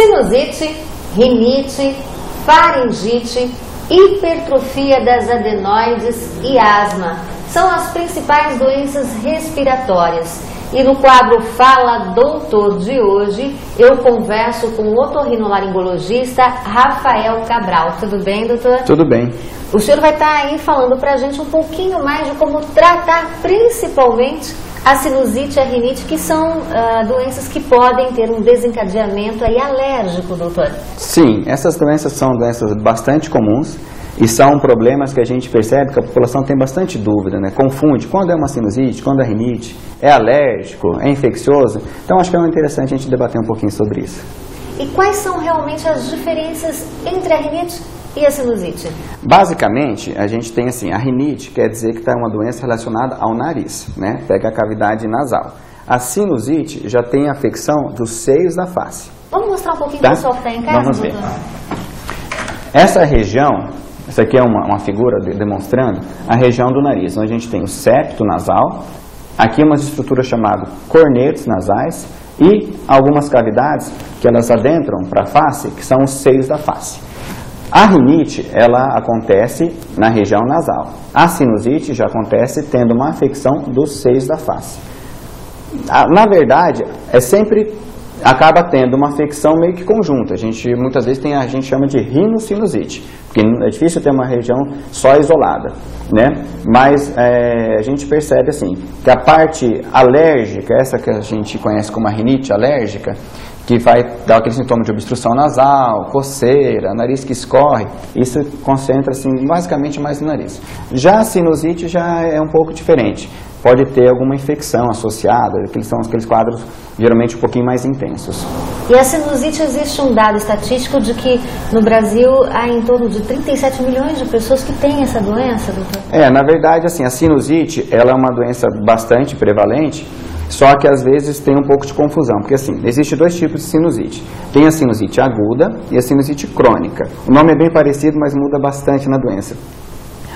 Sinusite, rinite, faringite, hipertrofia das adenoides e asma são as principais doenças respiratórias. E no quadro Fala Doutor de hoje, eu converso com o otorrinolaringologista Rafael Cabral. Tudo bem, doutor? Tudo bem. O senhor vai estar aí falando pra gente um pouquinho mais de como tratar principalmente a sinusite e a rinite, que são doenças que podem ter um desencadeamento aí alérgico, doutor. Sim, essas doenças são doenças bastante comuns e são problemas que a gente percebe que a população tem bastante dúvida, né? Confunde quando é uma sinusite, quando é rinite, é alérgico, é infeccioso. Então acho que é interessante a gente debater um pouquinho sobre isso. E quais são realmente as diferenças entre a rinite e a sinusite? Basicamente, a gente tem assim, a rinite quer dizer que está uma doença relacionada ao nariz, né? Pega a cavidade nasal. A sinusite já tem a afecção dos seios da face. Vamos mostrar um pouquinho para o pessoal que está em casa? Vamos ver. Essa região, essa aqui é uma figura demonstrando a região do nariz, onde a gente tem o septo nasal, aqui umas estruturas chamadas cornetos nasais e algumas cavidades que elas adentram para a face, que são os seios da face. A rinite, ela acontece na região nasal. A sinusite já acontece tendo uma afecção dos seios da face. Na verdade, acaba tendo uma afecção meio que conjunta. Muitas vezes a gente chama de rinocinusite, porque é difícil ter uma região só isolada, né? Mas a gente percebe assim, que a parte alérgica, essa que a gente conhece como a rinite alérgica, que vai dar aquele sintoma de obstrução nasal, coceira, nariz que escorre, isso concentra assim, basicamente mais no nariz. Já a sinusite já é um pouco diferente. Pode ter alguma infecção associada, que são aqueles quadros geralmente um pouquinho mais intensos. E a sinusite, existe um dado estatístico de que no Brasil há em torno de 37 milhões de pessoas que têm essa doença, doutor? Na verdade, assim, a sinusite ela é uma doença bastante prevalente, só que às vezes tem um pouco de confusão, porque assim, existe dois tipos de sinusite. Tem a sinusite aguda e a sinusite crônica. O nome é bem parecido, mas muda bastante na doença.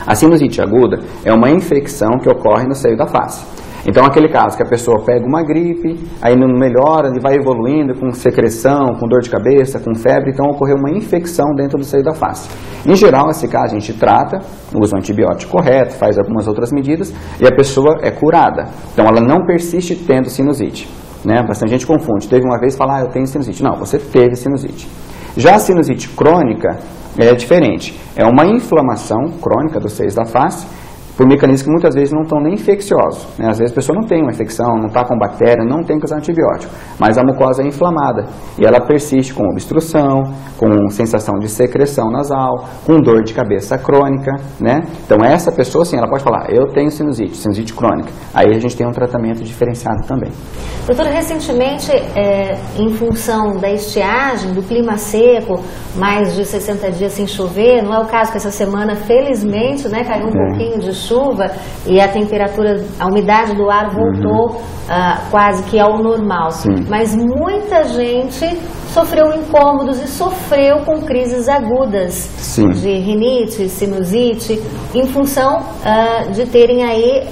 A sinusite aguda é uma infecção que ocorre no seio da face. Então, aquele caso que a pessoa pega uma gripe, aí não melhora, e vai evoluindo com secreção, com dor de cabeça, com febre, então ocorreu uma infecção dentro do seio da face. Em geral, nesse caso, a gente trata, usa o antibiótico correto, faz algumas outras medidas, e a pessoa é curada. Então, ela não persiste tendo sinusite, né? Bastante gente confunde. Teve uma vez e fala, eu tenho sinusite. Não, você teve sinusite. Já a sinusite crônica é diferente. É uma inflamação crônica dos seios da face, por mecanismos que muitas vezes não estão nem infecciosos, né? Às vezes a pessoa não tem uma infecção, não está com bactéria, não tem que usar antibiótico, mas a mucosa é inflamada e ela persiste com obstrução, com sensação de secreção nasal, com dor de cabeça crônica, né? Então essa pessoa, sim, ela pode falar, eu tenho sinusite crônica. Aí a gente tem um tratamento diferenciado também. Doutor, recentemente, em função da estiagem, do clima seco, mais de 60 dias sem chover, não é o caso que essa semana, felizmente, né, caiu um pouquinho de chuva e a temperatura, a umidade do ar voltou quase que ao normal. Sim. Mas muita gente sofreu incômodos e sofreu com crises agudas. Sim. De rinite, sinusite, em função de terem aí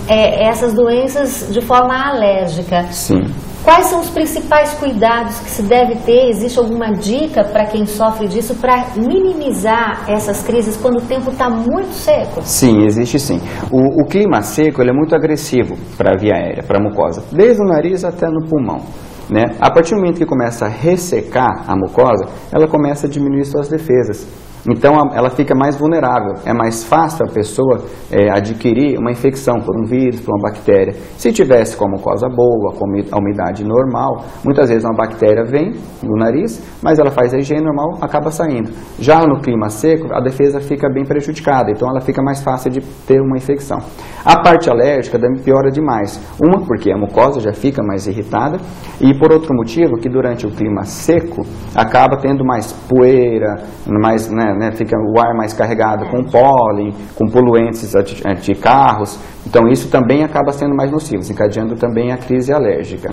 essas doenças de forma alérgica. Sim. Quais são os principais cuidados que se deve ter? Existe alguma dica para quem sofre disso para minimizar essas crises quando o tempo está muito seco? Sim, existe sim. O clima seco ele é muito agressivo para a via aérea, para a mucosa, desde o nariz até no pulmão, né? A partir do momento que começa a ressecar a mucosa, ela começa a diminuir suas defesas. Então ela fica mais vulnerável, é mais fácil a pessoa adquirir uma infecção por um vírus, por uma bactéria. Se tivesse com a mucosa boa, com a umidade normal, muitas vezes uma bactéria vem no nariz, mas ela faz a higiene normal, acaba saindo. Já no clima seco, a defesa fica bem prejudicada, então ela fica mais fácil de ter uma infecção. A parte alérgica piora demais. Uma, porque a mucosa já fica mais irritada, e por outro motivo, que durante o clima seco, acaba tendo mais poeira, mais, fica o ar mais carregado com pólen, com poluentes de carros. Então isso também acaba sendo mais nocivo, desencadeando também a crise alérgica.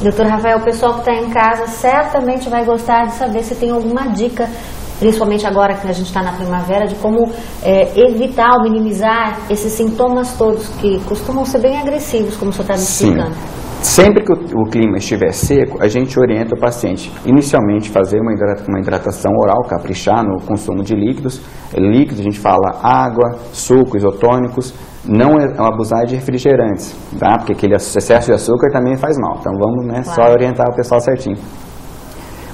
Doutor Rafael, o pessoal que está em casa certamente vai gostar de saber se tem alguma dica, principalmente agora que a gente está na primavera, de como evitar ou minimizar esses sintomas todos que costumam ser bem agressivos, como o senhor está me explicando. Sempre que o clima estiver seco, a gente orienta o paciente inicialmente fazer uma hidratação oral, caprichar no consumo de líquidos. Líquidos, a gente fala água, suco, isotônicos, não abusar de refrigerantes, tá? Porque aquele excesso de açúcar também faz mal. Então vamos, né, só orientar o pessoal certinho.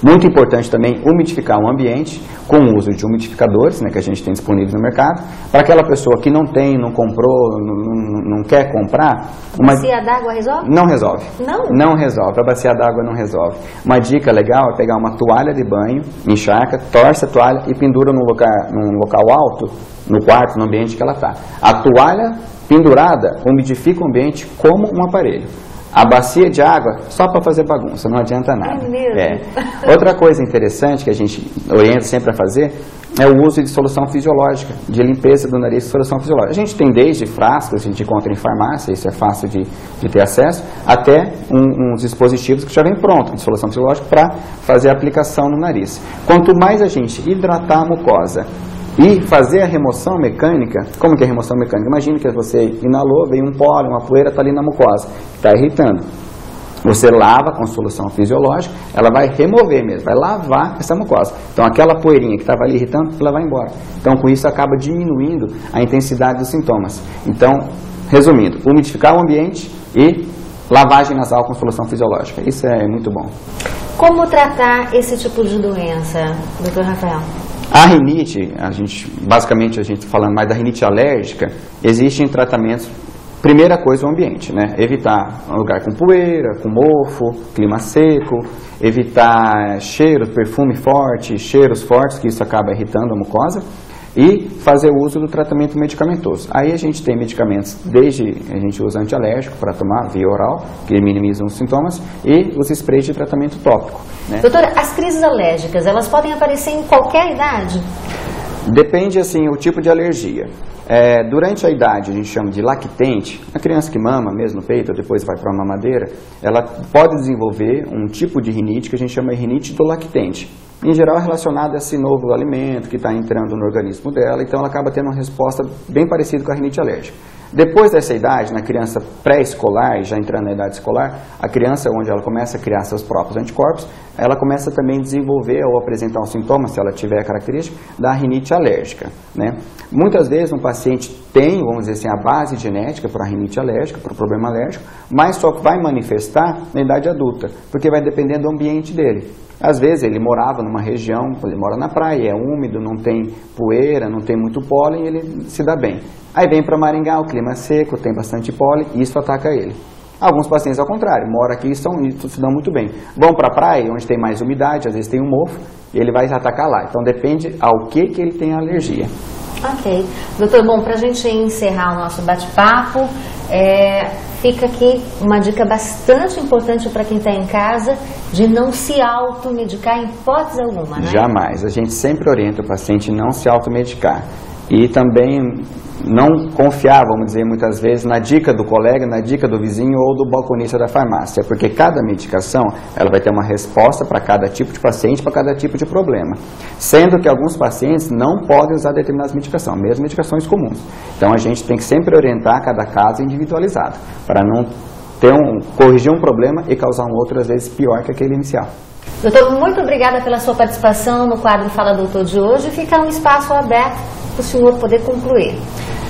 Muito importante também umidificar o ambiente com o uso de umidificadores, né, que a gente tem disponíveis no mercado. Para aquela pessoa que não tem, não comprou, não quer comprar... Bacia d'água resolve? Não resolve. Não? Não resolve. A bacia d'água não resolve. Uma dica legal é pegar uma toalha de banho, encharca, torce a toalha e pendura num local alto, no quarto, no ambiente que ela está. A toalha pendurada umidifica o ambiente como um aparelho. A bacia de água, só para fazer bagunça, não adianta nada. É mesmo? Outra coisa interessante que a gente orienta sempre a fazer é o uso de solução fisiológica, de limpeza do nariz de solução fisiológica. A gente tem desde frascos, a gente encontra em farmácia, isso é fácil de ter acesso, até uns dispositivos que já vem pronto de solução fisiológica para fazer a aplicação no nariz. Quanto mais a gente hidratar a mucosa e fazer a remoção mecânica, como que é a remoção mecânica? Imagine que você inalou, veio um pólen, uma poeira, está ali na mucosa, está irritando. Você lava com solução fisiológica, ela vai remover mesmo, vai lavar essa mucosa. Então aquela poeirinha que estava ali irritando, ela vai embora. Então com isso acaba diminuindo a intensidade dos sintomas. Então, resumindo, umidificar o ambiente e lavagem nasal com solução fisiológica. Isso é muito bom. Como tratar esse tipo de doença, Dr. Rafael? A rinite, basicamente a gente falando mais da rinite alérgica, existem tratamentos, primeira coisa o ambiente, né? Evitar um lugar com poeira, com mofo, clima seco, evitar cheiros, perfume forte, cheiros fortes, que isso acaba irritando a mucosa, e fazer o uso do tratamento medicamentoso. Aí a gente tem medicamentos, a gente usa antialérgico para tomar via oral, que minimizam os sintomas, e os sprays de tratamento tópico, né? Doutora, as crises alérgicas, elas podem aparecer em qualquer idade? Depende, assim, o tipo de alergia. Durante a idade, a gente chama de lactente, a criança que mama mesmo no peito, depois vai para a mamadeira, ela pode desenvolver um tipo de rinite que a gente chama de rinite do lactente. Em geral é relacionado a esse novo alimento que está entrando no organismo dela, então ela acaba tendo uma resposta bem parecida com a rinite alérgica. Depois dessa idade, na criança pré-escolar, já entrando na idade escolar, a criança, onde ela começa a criar seus próprios anticorpos, ela começa também a desenvolver ou apresentar um sintoma, se ela tiver a característica, da rinite alérgica, né? Muitas vezes um paciente tem, vamos dizer assim, a base genética para a rinite alérgica, para o problema alérgico, mas só vai manifestar na idade adulta, porque vai depender do ambiente dele. Às vezes ele morava numa região, ele mora na praia, é úmido, não tem poeira, não tem muito pólen, ele se dá bem. Aí vem para Maringá, o clima é seco, tem bastante pólen, e isso ataca ele. Alguns pacientes ao contrário, moram aqui e se dão muito bem. Vão para a praia, onde tem mais umidade, às vezes tem um mofo, e ele vai atacar lá. Então depende ao que ele tem alergia. Ok. Doutor, bom, para a gente encerrar o nosso bate-papo, fica aqui uma dica bastante importante para quem está em casa, de não se automedicar em hipótese alguma, né? Jamais. A gente sempre orienta o paciente a não se automedicar. E também não confiar, vamos dizer, muitas vezes, na dica do colega, na dica do vizinho ou do balconista da farmácia, porque cada medicação ela vai ter uma resposta para cada tipo de paciente, para cada tipo de problema. Sendo que alguns pacientes não podem usar determinadas medicações, mesmo medicações comuns. Então a gente tem que sempre orientar cada caso individualizado, para não corrigir um problema e causar um outro, às vezes, pior que aquele inicial. Doutor, muito obrigada pela sua participação no quadro Fala Doutor de hoje. Fica um espaço aberto para o senhor poder concluir.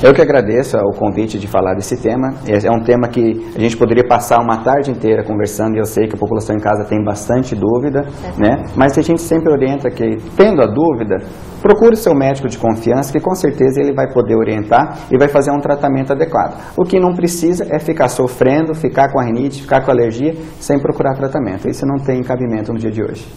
Eu que agradeço o convite de falar desse tema. É um tema que a gente poderia passar uma tarde inteira conversando, e eu sei que a população em casa tem bastante dúvida, né? Mas a gente sempre orienta que, tendo a dúvida, procure o seu médico de confiança, que com certeza ele vai poder orientar e vai fazer um tratamento adequado. O que não precisa é ficar sofrendo, ficar com a rinite, ficar com alergia, sem procurar tratamento. Isso não tem cabimento no dia de hoje.